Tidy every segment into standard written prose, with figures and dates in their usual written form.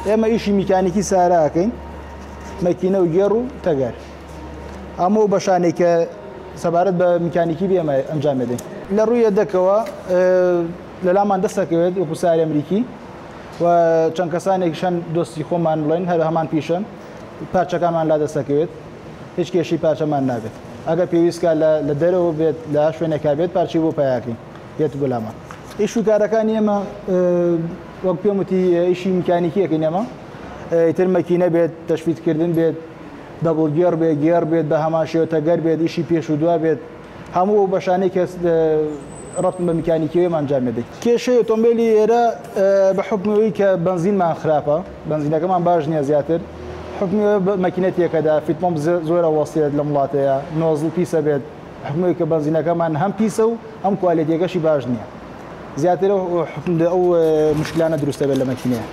ئێمە ئیشی میکانیکی ساراکەین مەکینە و گێڕ و تەگەر هەموو بەشانێک کە سەبارەت بە میکانیکی بێ ئەمە ئەنجام بدەین لە ڕووی یەدەکەوە لەلامان دەستەکەوێت وەکو ساری ئەمریکی و چەند کەسانێکیشان دۆستی خۆمان بڵێن هەر هەمان پیشن پارچەکانمان لا دەستەکەوێت هیچ کێشی پارچەمان نابێت ئەگەر پێویستکە لە دەرەوە بێت لە شوێنێکا بێت پارچی بۆ پیاکەین بێت بۆلامان ئیش و کارەکانی ئێمە وەک پێم وتی ئیشی میکانیکیەکەین ئێمە ئیتر مەکینە بێت تەشبیتکردن بێت دەبڵ گێڕ بێت گێڕ بێت بە هەمان شێوە تەگەر بێت ئیشی پێش و دوا بێت هەموو بەشانەی کە ڕەتم بە میکانیکیەوەی ئەنجام بدەین کێشەی ئۆتۆمبیلی ئێرە بە حکمەوەی کە بنزینمان خراپە بنزینەکەمان باش نییە زیاتر حکمەوە مەکینەتێکەدا فیتمۆم زۆرە وەسیێت لە وڵاتەیە نۆزڵ پیسە بێت حکمەوەی کە بنزینەکەمان هەم پیسە و ئەم کوالیتیەکەشی باش نییە زیاتر ئەو مشکلانە دروستە بێت لە مەکینەیە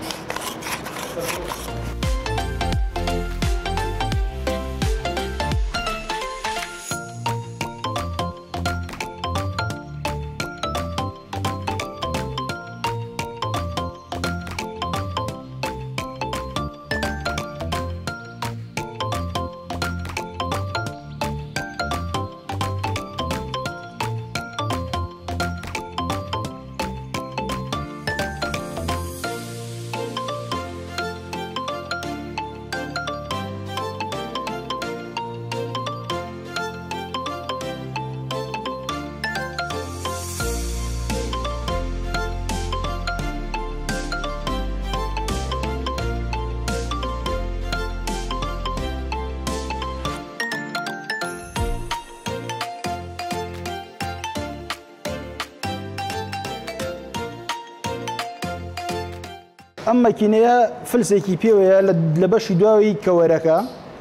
ئەم مەکینەیە فلسێکی پێوەیە لە بەشی دواوی کەوەرەکە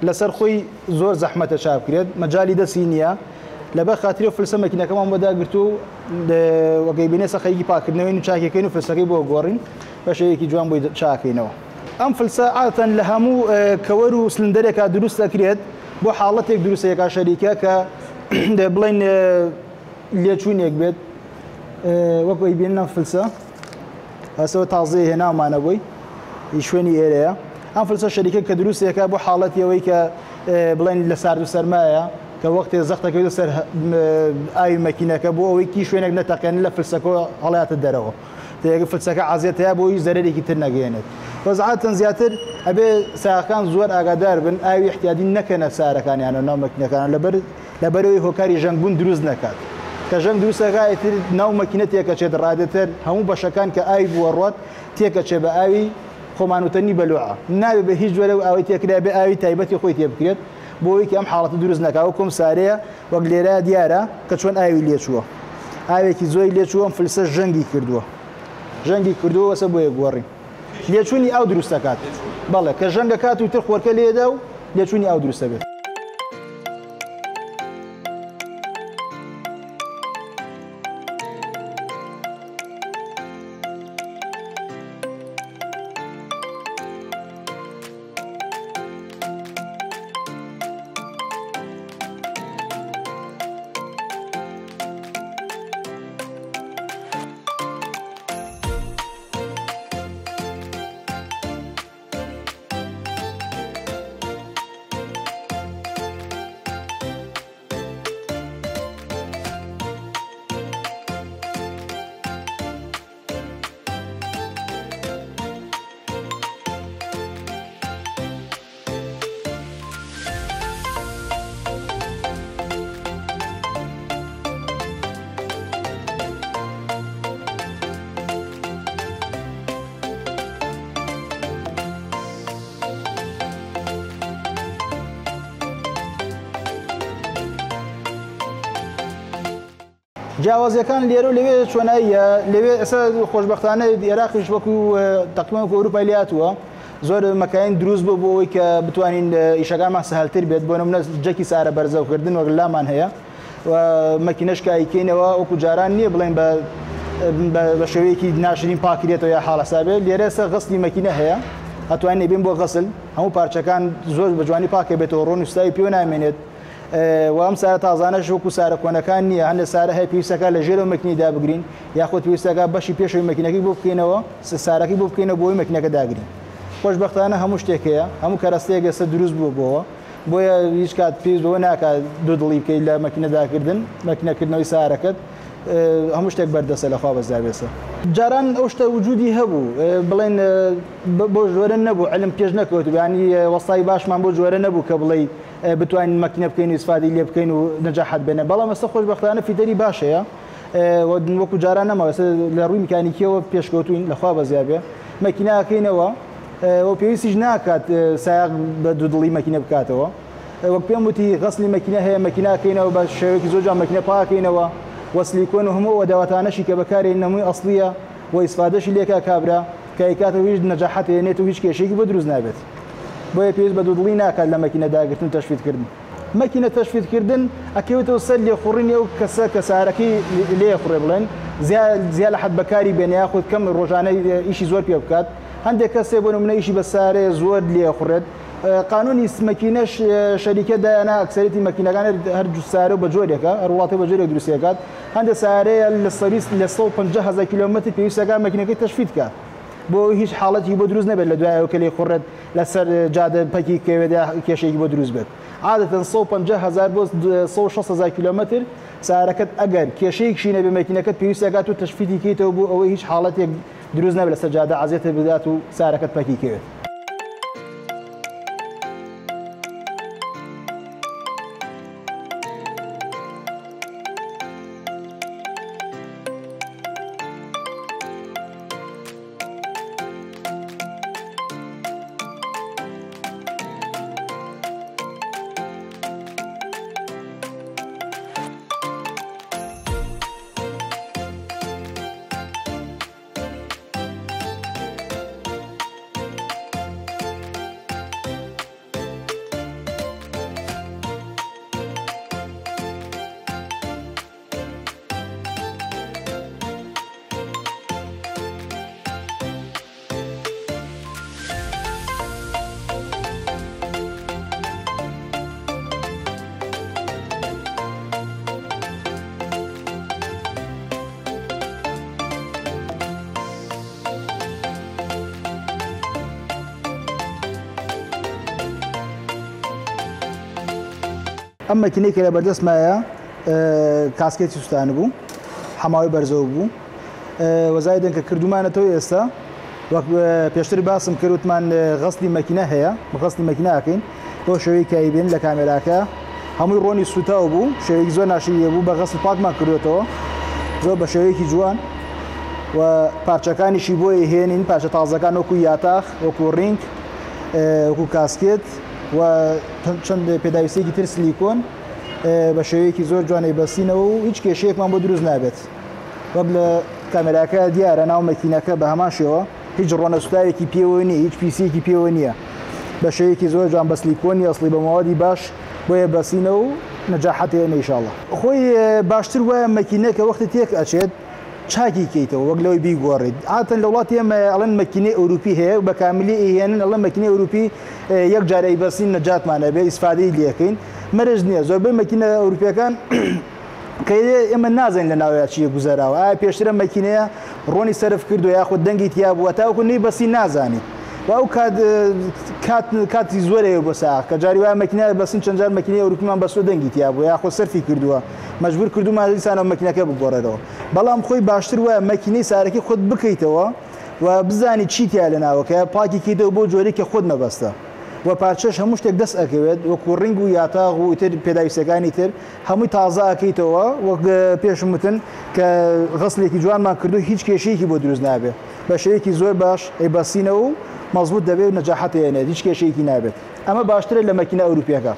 لەسەر خۆی زۆر زەحمەتە چاپکرێت مەجای دەسی نییە لەبەر خااتری و فلسە مەکینەکەمان بەداگرت و وەگەی بینێ سەخەیەکی پاکردنەوەی و چاکەکەین و فلسەکەی بۆ گۆڕین بەشەیەکی جوان بۆی چاکەینەوە ئەم فلسە ئاتەن لە هەموو کەوەر و سلندەرێکا دروست دەکرێت بۆ حاڵەتێک دروستەیەکا شەریکە کە بڵێن لێچوونێک بێت وەکوی بینە فلسە ئەسەوە تازەی هێناومانە بووی شوێنی ئێرەیە ئەم فلسە شەریکە کە دروستێکە بۆ حاڵەتیەوەی کە بڵێن لە سارد و سەرمایە کە وەختێ زەختەکەوێت سەر ئاوی مەکینەکە بۆ ئەوەی کی شوێنێک نەتەقێن لە فلسەکە هەڵاتە دەرەوە تێگە فلسەکە عازیەت هەیە بۆی زەرێکی تر نەگەێنێت وەزعاتەن زیاتر ئەبێ ساقان زۆر ئاگادار بن ئاوی احتیادی نەکەنە سارەکانیانە ناو مەکینەکان لەبەرەوەی هۆکاری ژەنگبوون دروست نەکات کە ژەنگ دروستەکەیتر ناو مەکینە تێکەچێت ڕادەتر هەموو بەشەکان کە ئاوی بوەڕات تێکەچێ بە ئاوی خۆمانوتەنی بەلوعە نابێت بە هیچ جۆرە ئاوی تێکرا بێ ئاوی تایبەتی خۆی تێ بکرێت بۆی کە ئەم حاڵەتە دروست نەکاوە کۆم سارەیە وەک لێرە دیارە کە چۆن ئاوی لێچووە ئاوێکی زۆری لێچووە ئەم فلسە ژەنگی کردووە وەسە بۆیە گۆڕین لێچوونی ئاو دروست دەکات بەڵێ کە ژەنگە کات و تر خۆرکە لێدا و لێچوونی ئاو دروستە بێت جیاوازیەکان لێرە و لەوێ چۆناییە لەوێ ئێستا خۆشبەختانە عێراقیش وەکو تەقریباً ئەوروپا لاتووە زۆر مەکاین دروست بوو بۆ ئەوەی کە بتوانین ئیشەکانمان سەهەلتر بێت بۆ نمونە جەکی سارە بەرزەوکردن وەک لامان هەیە و مەکینەش کایکەینەوە وەکو جاران نییە بڵێن بە شێوەیەکی ناشرین پاکرێتەوە یا حاڵەسا بێت لێرە ئێستا غەسلی مەکینە هەیە هەتوانین بین بۆ غەسل هەموو پارچەکان زۆر بە جوانی پاکە بێتەوە ڕۆن وستاوی پێوە نامێنێت و ئەم سارە تازانەش وەکو سارە کۆنەکان نییە هەندێک سارە هەیە پێویستەکە لە ژێرەوە مەکینەدا بگرین یاخۆت پێویستەکە بەشی پێشەوەی مەکینەکەی بۆ بکەینەوە سارەکەی بۆ بکەینەوە بۆی مەکینەکە داگرین خۆشبەختانە هەموو شتێک هەیە هەموو کەرەستەیەک ئێستا دروست بوو بۆەوە بۆیە هیچ کات پێویست بەوە ناکات دوو دڵی بکەیت لە مەکینەداکردن مەکینەکردنەوەی سارەکەت هەموو شتێک بەردەسە لەخوا بەزابێسە جاران ئەو شتە وجودی هەبوو بڵێن بۆ ژۆرە نەبوو علم پێش نەکەوت ینی وەستای باشمان بۆ جۆرە نەبوو کە بڵێ بتوانین مەکینە بکەین و ئیسفادەی لێ بکەین و نەجاحەت بێنێ بەڵام ئێستا خۆشبەختانە فیدەری باشەیە وەکو جاران نەماوە لە ڕووی میکانیکیەوە پێشکەوتوین لەخوا بەزیابێ مەکینەکەینەوە و پێویستیش ناکات سایق بە دوو دڵی مەکینە بکاتەوە وەک پێم وتی غەسلی مەکینە هەیە مەکینەکەینەوە بە شێوەیەکی زۆر جوان مەکینە پاکەینەوە وەسلیکۆن و هەموو ئەداواتانەشی کە بەکارێن نەمووی ئەسڵیە و ئیسفادەشی لێکا کابرا کە کاتەوە هیچ نەجاحەت هێنێت و هیچ کێشەیەکی بۆ دروست نابێت بۆیە پێویست بە دوو دڵی ناکات لە مەکینە داگرتن و تەشفیدکردن مەکینە تەشفیدکردن ئەکەوێتەوە سەر لێخوڕینی ئەو کەسە کە سارەکەی لێخوڕێ بڵێن زیاد لە حەد بەکاری بێنێ یاخود کەم ڕۆژانەی ئیشی زۆر پێ بکات هەندێک کەسێ بۆ نمونە ئیشی بە سارێ زۆر لێخوڕێت قانونی مەکینەش شەریکە دایانە ئەکسەرەتی مەکینەکان هەر سارە بە جۆرێکە هەر وڵاتی بە جۆرێک دروستیەکات هەندێک سارەیە لە سەریس لە 150,000 کیلۆمتر پێویستەکان مەکینەکەی تەشفید کات بۆ هیچ حاڵەتی بۆ دروست نەبێت لە دوایەوە کە لێ خوڕێت لەسەر جادە پەکی کەوێدا کێشەیەکی بۆ دروست بێت عادەتەن 150,000 بۆ 160,000 کیلۆمتر سارەکەت ئەگەر کێشەیەکشی نەبێ مەکینەکەت پێویستەکات و تەشفیدی کەیتەوە بۆ ئەوەی هیچ حاڵەتێک دروست نەبێت لەسەر جادە عەزێتە بدات و سارەکەت پەکی کەوێت ئەم مەکینەی کە لە بەردەستمایە کاسکێتی سوستانە بوو حەماوەی بەرزەوە بوو وەزای دەنکە کردومانەتەوە ئێستا وەک پێشتر باسم کردوتمان غەسلی مەکینە هەیە بە غەسلی مەکینە ئاکەین بۆ شێوەی کایبێن لە کامێراکە هەمووی ڕۆنی سوتاو بوو شێوەیەکی زۆر ناشریە بوو بە غەسل پاکمان کردوێتەوە زۆر بە شێوەیەکی جوان و پارچەکانیشی بۆی هێنین پارچە تازەکان وەکو یاتاخ وەکو ڕینگ وەکو کاسکێت و چەند پێداویستێکی تر سلیکۆن بە شێوەیەکی زۆر جوانەی بەسینەوە و هیچ کێشەیەکمان بۆ دروست نابێت وەک لە کامێراکە دیارە ناو مەکینەکە بە هەمان شێوە هیچ ڕۆنە سوتاوێکی پێوە نیە هیچ پیسێکی پێوە نییە بە شێوەیەکی زۆر جوان بە سلیکۆنی ئەسڵی بە ماوەدی باش بۆیە بەسینە و نەجاحەت هێنێ ئینشاءڵڵا خۆی باشتر وایە مەکینەکە وەختی تێک ئەچێت چاکی کەیتەوە وەک لەوەی بیگۆڕیت ئاتەن لە وڵاتی ئێمە ئەڵەن مەکینەی ئەوروپی هەیە بە کاملی ئێهێنن ئەڵەن مەکینەی ئەوروپی یەک جارەی بەسین نەجاتمانە بێ ئیسفادەی لێکەین مەرج نییە زۆربەی مەکینە ئەوروپیەکان کە ئێمە نازانین لە ناوەیە چیە گوزەراوە ئایا پێشترە مەکینەیە ڕۆنی سەرف کردو یاخود دەنگی تیا بووە تاوەکو نەی بەسی نازانیت و ئەو کاتی زۆرەیە بۆ ساق کە جاری وایە مەکینە بەسن چەند جار مەکینەی ئەوروپیمان بەسۆ دەنگی تیا بوو یاخۆ سەرفی کردووە مەجبور کردومان دیسانەوە مەکینەکە بگۆڕێتەوە بەڵام خۆی باشتر وایە مەکینەی سارەکی خۆت بکەیتەوە و بزانی چی تیا لە ناوەکە پاکی کەیتەوە بۆ جۆرەی کە خۆت مەبەستە و پارچەش هەموو شتێک دەست ئەکەوێت وەکو ڕنگ و یاتاغ و تر پێداویستەکانی تر هەمووی تازە ئەکەیتەوە وەک پێشم وتن کە غەسلێکی جوانمان کردو هیچ کێشەیەکی بۆ دروست نابێت بە شێوەیەکی زۆر باش ئەیبەسینەوە و مەزبوط دەبێت و نەجاحەت هێنێت هیچ کێشەیەکی نابێت ئەمە باشترە لە مەکینە ئەوروپیەکە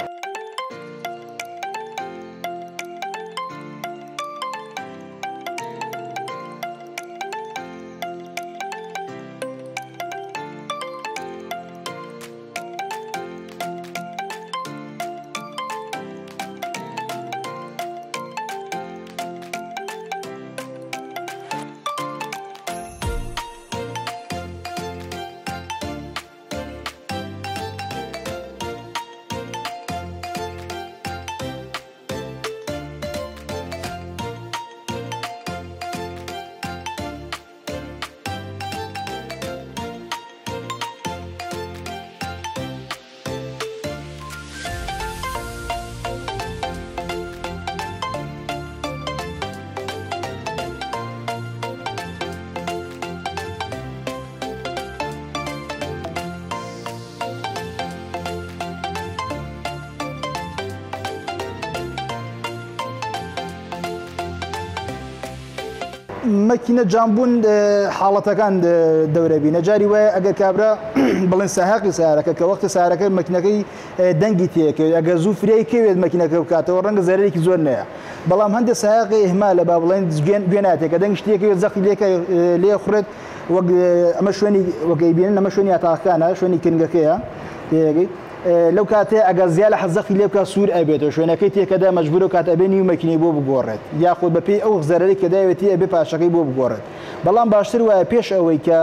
مەکینە جانبوون حاڵەتەکان دەورەبی نەجاری وایە ئەگەر کابرا بڵێن ساحقی سارەکە کە وەختە سارەکە مەکینەکەی دەنگی تێکەوێت ئەگەر زوو فرەی کەوێت مەکینەکە بکاتەوە ڕەنگە زەرێکی زۆر نەیە بەڵام هەندێک ساحقی ئێمالە با بڵێن گوێناتێکە دەنگ شتێکەوێت زەخی لێ خوڕێت وەک ئەمە شوێنی وەکەی بینن ئەمە شوێنی یاتاقەکانە شوێنی کنگەکەیە تێگەی لەو کاتێ ئەگەر زیاد لە حەزەقی لێ بکات سوور ئەبێتەوە شوێنەکەی تێکەدا مەجبور و کات ئەبێ نیو مەکینەی بۆ بگۆڕێت یاخود بەپێی ئەو زەرەری کە داوێتی ئەبێ پاشەکەی بۆ بگۆڕێت بەڵام باشتر وایە پێش ئەوەی کە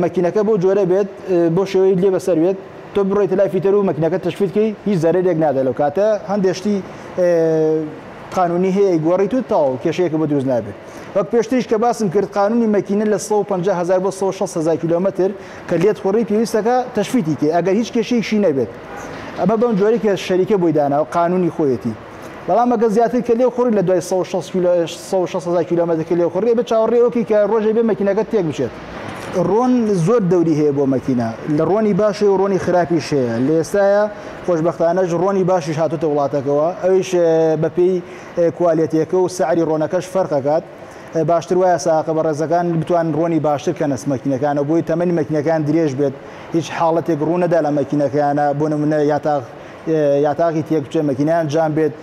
مەکینەکە بۆ جۆرە بێت بۆ شێوەی لێ بەسەر بێت تۆ بڕۆیتە لای فیتەر و مەکینەکە تەشفیدکەی هیچ زەرێک نادێت لەو کاتە هەندێشتی قانونی هەیە گۆڕیت و تاو کێشەیەکە بۆ دروست نابێت وەک پێشتریش کە باسم کرد قانونی مەکینە لە 150,000 بۆ 160,000 کیلۆمەتر کە لێت خۆڕی پێویستەکە تەشفیدی کێ ئەگەر هیچ کێشەیەکی نەبێت ئەمە بەم جۆرە کە شەریکە بۆی داناوە قانونی خۆیەتی بەڵام ئەگە زیاتر کە لێ خۆڕی لە دوای 160,000 کیلۆمەتر کە لێ خۆڕی بە چاوەڕێ ئەوکی کە ڕۆژێ بێ مەکینەکە تێک بچێت ڕۆن زۆر دەوری هەیە بۆ مەکینە لە ڕۆنی باشی و ڕۆنی خراپیش هەیە لە ئێستاە خۆشبەختانەش ڕۆنی باشیش هاتوتە وڵاتەکەەوە ئەویش بەپێی کوالێتیەکە و سعری ڕۆنەکەش فەرقەکات باشتر وایە ساقە بە ڕێزەکان بتوان ڕۆنی باشتر کە نەس مەکینەکانە بۆی تەمەنی مەکینەکان درێژ بێت هیچ حاڵەتێک ڕوونەدا لە مەکینەکانە بۆ نمونە یاتاقی تێک بچێ مەکینیان جان بێت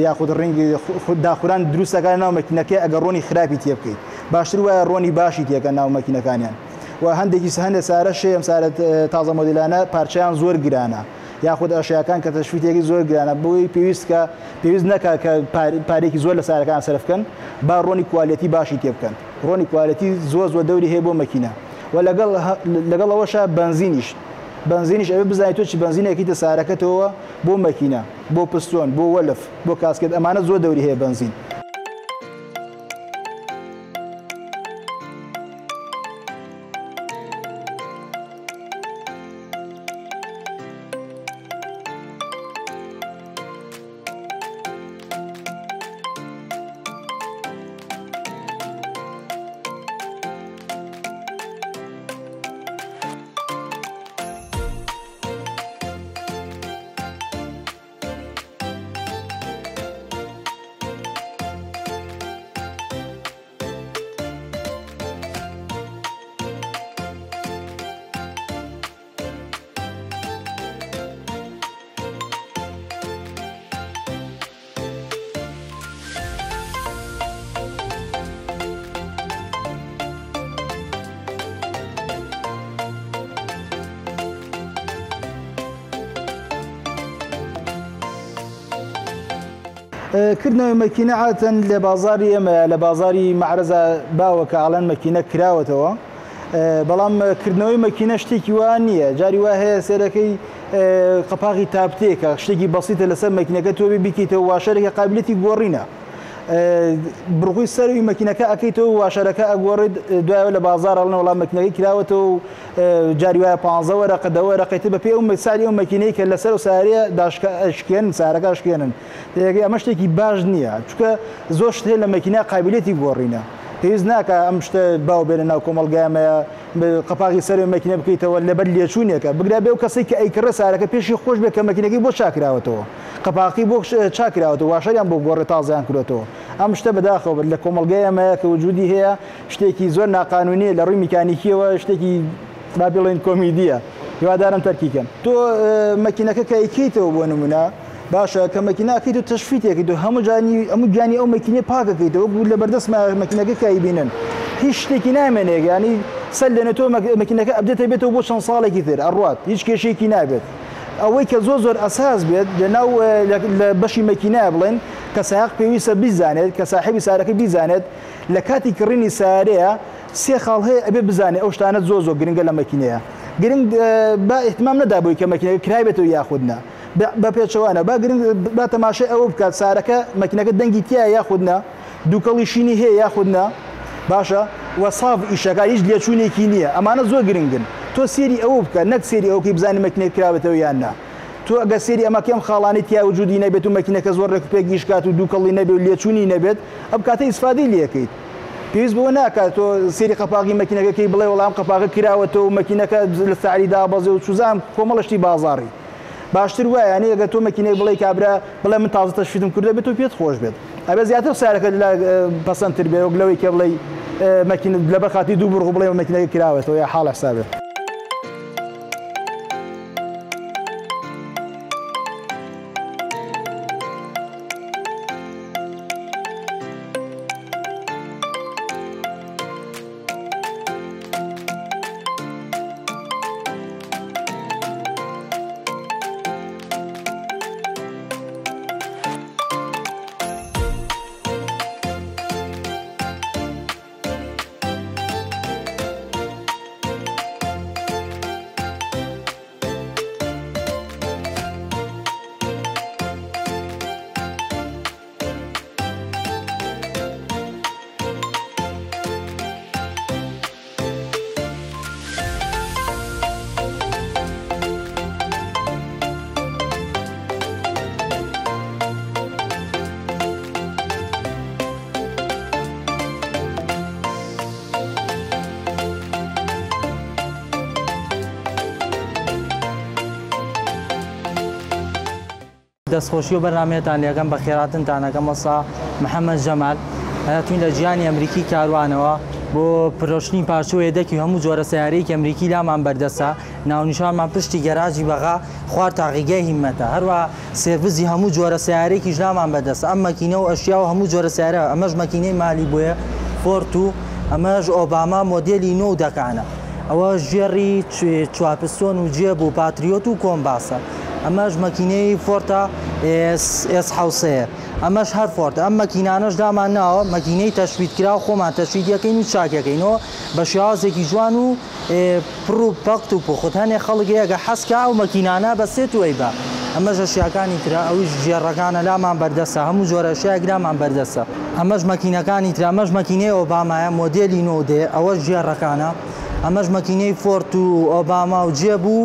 یاخود ڕینگی داخوران دروستەکان ناو مەکینەکەی ئەگەر ڕۆنی خراپی تێ بکەیت باشتر وایە ڕۆنی باشی تێکە ناو مەکینەکانیان و هەندێکی هەندێک سارە شێ ئەم سارە تازە مۆدیلانە پارچیان زۆر گرانە یاخود ئەشیاکان کە تەشفیدێکی زۆر گرانە بۆی پێویست نەکات کە پارێکی زۆر لە سارەکان سەرف بکەن با ڕۆنی کوالێتی باشی تێ بکەن ڕۆنی کوالێتی زۆر دەوری هەیە بۆ مەکینە و لەگەڵ ئەوەشە بنزینیش ئەوێ بزانیت تۆ چی بنزینێکیتە سارەکەتەوە بۆ مەکینە بۆ پستۆن بۆ وەلف بۆ کاسکێت ئەمانە زۆر دەوری هەیە بنزین کردنەوەی مەکینە عادەتەن لە بازاری ئێمە لە بازاری مەعرەزە باوەکە ئاڵەن مەکینە کراوەتەوە بەڵام کردنەوەی مەکینە شتێکی وان نییە جاری وا هەیە سێرەکەی قەپاغی تاپتێکە شتێکی بەسیتە لەسەر مەکینەکە تۆ بیکەیتەوە واشەرێکە قابلیەتی گۆڕینە بڕغوی سەروی مەکینەکە ئەەکەیتەوە واشەرەکە ئەگۆڕێت دوایەوە لە بازار ئەڵن وەڵام مەکینەکەی کراوەتەوە و جاری وایە 15 وەرەقە دەوەرەقەیتە بەپێ ئەو مەسالی ئەو مەکینەی کە لەسەر و ساریە داشکێن سارەکە شکێنن ئەمە شتێکی باش نییە چونکە زۆر شت هەیە لە مەکینە قابلیەتی گۆڕینە پێویست ناکە ئەم شتە باو بێنە ناو کۆمەڵگایمەیە قەپاغی سەروی مەکینە بکەیتەوە لەبەر لێچوونێکە بگرا بێ و کەسێک کە ئەیکڕە سارەکە پێشی خۆش بێت کە مەکینەکەی بۆ چاکراوەتەوە قەپاقی بۆ چاکراوەتەوە واشەریان بۆ گۆڕێ تازیان کردێتەوە ئەم شتە بەداخەوە لە کۆمەڵگای ئەمەیە کە وجودی هەیە شتێکی زۆر ناقانونیە لە ڕووی میکانیکیەوە شتێکی با بڵێن کۆمیدیە هیوادارم تەرکیکەن تۆ مەکینەکە کە ئەیکەیتەوە بۆ نمونە باشە کە مەکینەکەیت و تەشفیتێکیت و هەموو گیانی ئەو مەکینێ پاکەکەیتەوە بوو لە بەردەست مەکینەکە کە ئەیبینن هیچ شتێکی نامێنێت ینی سەر لێنە تۆ مەکینەکە ئەبدێتە بێتەوە بۆ چەند ساڵێکی تر ئەڕات هیچ کێشێکی نابێت ئەوەی کە زۆر ئەساس بێت لەناو لە بەشی مەکینە بڵێن کە سایق پێویستە بیزانێت کە ساحبی سارەکە بیزانێت لە کاتی کڕینی سارەیە سێ خاڵ هەیە ئەبێ بزانێت ئەو شتانە زۆر گرنگە لە مەکینەیە گرنگ با احتمام نەدابووی کە مەکینەکە کرابێتەوە یاخودنا بە پێچەوانە با گرنگ با تەماشای ئەوە بکات سارەکە مەکینەکە دەنگی تایە یاخودنا دووکەڵی شینی هەیە یاخودنا باشە وەساف ئیشەکە هیچ لێچوونێکی نییە ئەمانە زۆر گرنگن تۆ سێری ئەوە بکە نەک سێری ئەوکەی بزانانی مەکینەکە کرابێتەوە یان نا تۆ ئەگە سێری ئەمە کەم خاڵانی تیا وجودی نەبێت و مەکینەکە زۆر ڕێکپێکی شکات و دووکەڵی نەبێت و لێچوونی نەبێت ئەم کاتە ئیسفادەی لێەکەیت پێویست بۆ ناکات تۆ سێری قەپاغی مەکینەکەی بڵێ وەڵام قەپاغە کراوەتەوە و مەکینەکە لە سعری دابەزێ و چوزام کۆمەڵشتی بازاڕی باشتر وایە ینی ئەگەر تۆ مەکینەی بڵێ کابرا بڵێ من تازە تەشویدم کردە بێت و پێت خۆش بێت ئەبێ زیاتر سیارەکە پەسەندتر بێت و لەوەی کە بڵێ مەکینە لەبەر خاتی دوو بڕغ بڵێ مەکینەکە کراوێتەوە یا حاڵ حسابێت. دەستخۆشی و بەرنامەیەتان لێەکەم بە خێراتنتانەکەم وەسا محەممەد جەمال هاتوین لە جیانی ئەمریکی کاروانەوە بۆ پرۆشتنی پارچە و هێدەکی هەموو جۆرە سیارەیەکی ئەمریکی لامان بەردەسە ناونیشانمان پشتی گەراجی بەغا خوار تاقیگای هیممەتە هەروە سێڤزی هەموو جۆرە سیارەیەکیش لامان بەردەسە ئەم مەکینە و ئەشیا و هەموو جۆرە سیارە ئەمەش مەکینەی مالی بووە فۆرت و ئەمەش ئۆباما مۆدێلی نۆ دەکانە ئەوە ژێڕی چوارپستۆن و جێب و پاتریۆت و کۆمباسە ئەمەش مەکینەی فۆرتە S700 ئەمەش هەر فۆرت ئەم مەکینانەش دامان ناوە مەکینەی تەشویدکرا و خۆمان تەشویدەکەین و چاکەکەینەوە بە شێوازێکی جوان و پڕ و پەقت و پوخت هەنێ خەڵگەیەگە حەسکا و مەکینانە بەسێت و ئەیبا ئەمەش ئەشیاکانی ترا ئەویش ژێڕەکانە لامان بەردەسە هەموو جۆرە شایەک لامان بەردەسە ئەمەش مەکینەکانی ترا ئەمەش مەکینەی ئۆبامایە مۆدێلی نۆدێ ئەوەش ژێڕەکانە ئەمەش مەکینەی فۆرت و ئۆباما و جێب و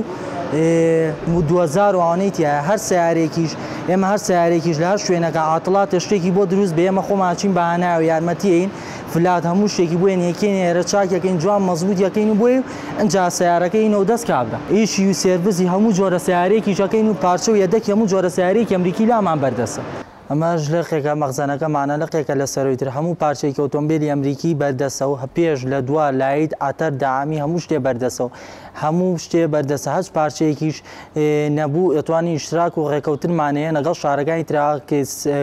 2000 وانەیە هەر سیارێکیش ئێمە هەر سیارێکیش لە هەر شوێنەکە عاتڵات شتێکی بۆ دروست بێ ئێمە خۆماچین بەهانای و یارمەتیین فلات هەموو شتێکی بووێن یەکێن ێرە چاکەکەین جوان مەزبوط یەکەین و بۆی ئەنجا سیارەکەی نەو دەست کابدا ئیشی و سێرڤیسی هەموو جۆرە سیارێکی شەکەین و پارچە و یەدەکی هەموو جۆرە سیارێکی ئەمریکی لامان بەردەسە ئەمەش لەقێکە مەخزانەکەمانە لەقێکە لە سەرۆیتر هەموو پارچەیەکی ئۆتۆمبیلی ئەمریکی بەردەسە و پێش لە دووار لایت ئاتەر دامی هەموو شتێ بەردەسە و هەموو شتێ بەردەسە هەچ پارچەیەکیش نەبوو ئەتوانی ئیشتراک و ڕێکەوتنمانەیە لەگەڵ شارەکانی تراکە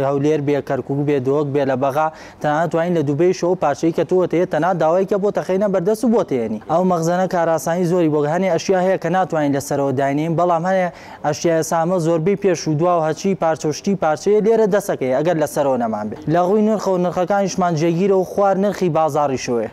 هەولێر بێ کەرکووک بێ دۆک بێ لە بەغا تەنانەت توانین لە دووبەی شەوە پارچەی کە تۆتەیە تەنها داوایکە بۆ تەخینە بەردەست و بۆتێنی ئەو مەخزانە کاراسانی زۆری بۆ هەنێ ئەشیا هەیە کە ناتوانین لەسەرەوە داینین بەڵام هەیە ئەشیای سامە زۆربەی پێش و دوا و هەچی پارچەشتی پارچەیە لێرە دەسەکەی ئەگەر لەسەرەوە نەمان بێت لە ڕووی نرخ و نرخەکانیشمان جێگیرە و خوار نرخی بازاڕی شوێ